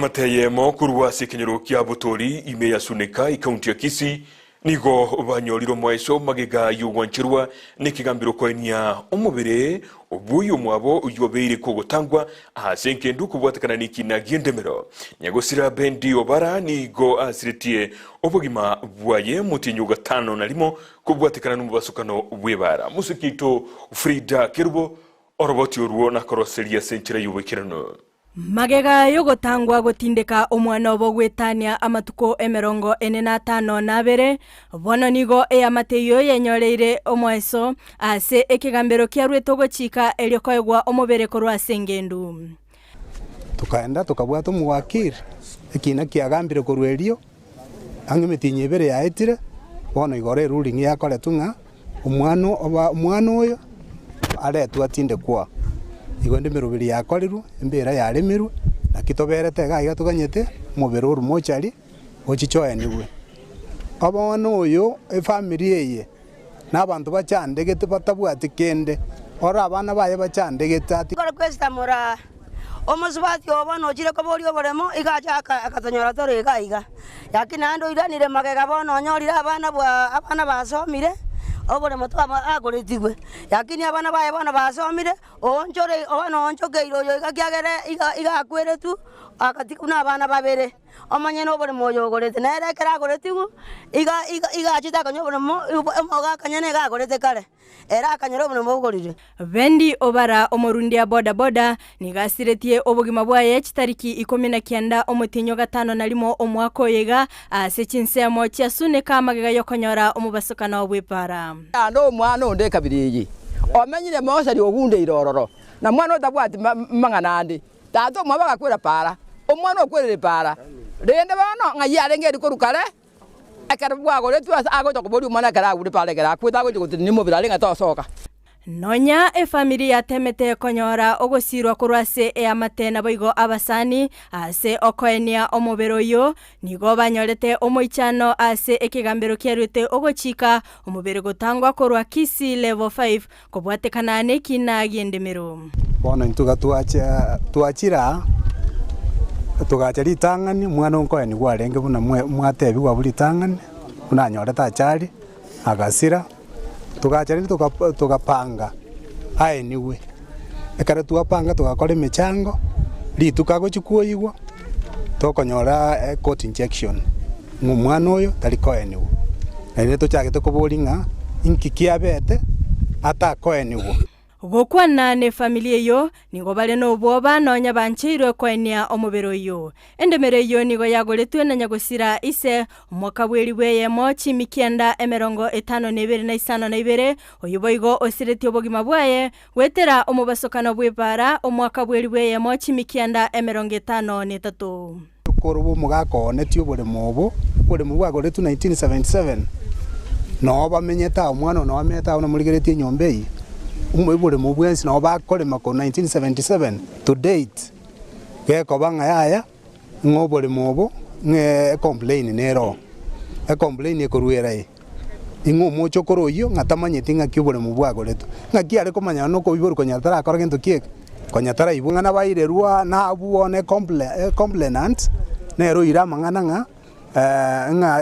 Mateye mokuru wa sekenyero kia butori ime ya suneka ikaunti ya Kisii nigo banyoriro mweso magega yuwanchirwa nikigambiro kwenia umubere obuyo mwabo uyobeire ko gutangwa ahasenkendu kubwatakana nikina gendemero nyagosira bendi obara nigo asiritie obugima bwaye mutinyu gatano nalimo kubwatakana n'umubasukano bwebara musikito Frida Kerubo oroboti oruo na koroseria senchira yubekirano magega yogotangwa gotindeka omwana obo gwetania amatuko 45 nabere bono nigo amateyo yenyoreire omweso ase ekigambiro kia rweto gochika eriokoegwa omubere korwa sengendu tukaenda tukabwata muwakiri ekina kiagambire korwerio angemetinye ibere yaitire bono igore ruling yakore tunga omwana oyo aretu atinde kwa igonde merubiri yakoriru imbera yaremiru nakitoberete gaiga tuganyete mubero rumochari ochichoenigwe abana oyo efamily eye nabantu bachandegete batabwati kende ora abana baye bachandegete ati kora kwesta mora omuzubati obana ochire ko bori oboremo igacha akatonyora tore gaiga yakina ndo iranire magega bono nyorira abana basomire obore moto agoretigwe yakini abana baye bona basomire onjore obana onjogeiro yo igakiagere igakweretu akatikuna abana babere omanye no bore moyo gorete nere kera goretigu igachita kanyo bore mo oga kanyene ga gorete kare era kanyero bore mo gorire bendi obara omorundi ya boda nigasiretie obugima bwaye chitariki 19 omutinyo gatano nalimo omwako yega asechinsemo chiasuneka magega yokonyora omubasukana obwepara ando mwana onde kabiriji omenyire mosari ogunde irororo na mwana otabwati manganandi tato mwabaga kwera para omwana okwerere para rende bano ngayare ngeri korukare akarabwa gore tu agoto kubori umwana kara uri pale kara kwita go nimo birale ngata soka nonya efamily yatemete konyora ogosirwa kurwase eamatena boigo abasani ase okoenia omubero yo nigo banyorete omoichano ase ekigambiro kierute ogochika omubere gotangwa korwa Kisii level 5 kobwatekana nekina gendemero bono ntuga tuachira tugachari tangani mwana onkoeni gwarenge buna mwatebi gwa buri tangani unanyoreta achari agasira tugachari tugapanga aeniwe ekara tuapanga tugakora emichango ritukago chikuoigwa tokonyora court injection mwana oyo tarikoeniwe ene tochagete kuburinga inkikiabete atakoeniwe gokwana ne familia yo nigo bare no boba nonya banchirwe kwenia omubero yo endemere yo nigo yagoretwe na nyagosira ise omwaka bweri bweye mochi mikienda 52 oyiboigo osireti obogima bwaye wetera omubasokano bwepara omwaka bweri bweye mochi mikienda 53 korobo mugako netyo bole mobo bole mugwagoretu 1977 no bamenyeta omwana no ameta ona muligeretie nyombei umwebure mu bwensi no bakore mako 1977 to date geko banga yaya ngobore mobo nge complain nero complain ekorwera ingo mocho koroyo ngatamanyete ngakibore mu bwagoretu ngakiare komanya no ko biburu konyatara akora gento kiek konyatara ibungana bairerwa na abuone complainant nero iramangana nga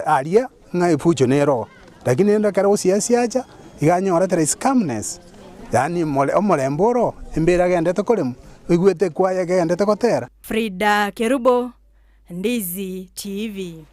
aria nga ifucho nero lakini ndo karo siacha iganyora tere scamness yani omolemboro embera gendete kolemu igwete kwaye gendete kotera Frida Kerubo, Ndizi TV.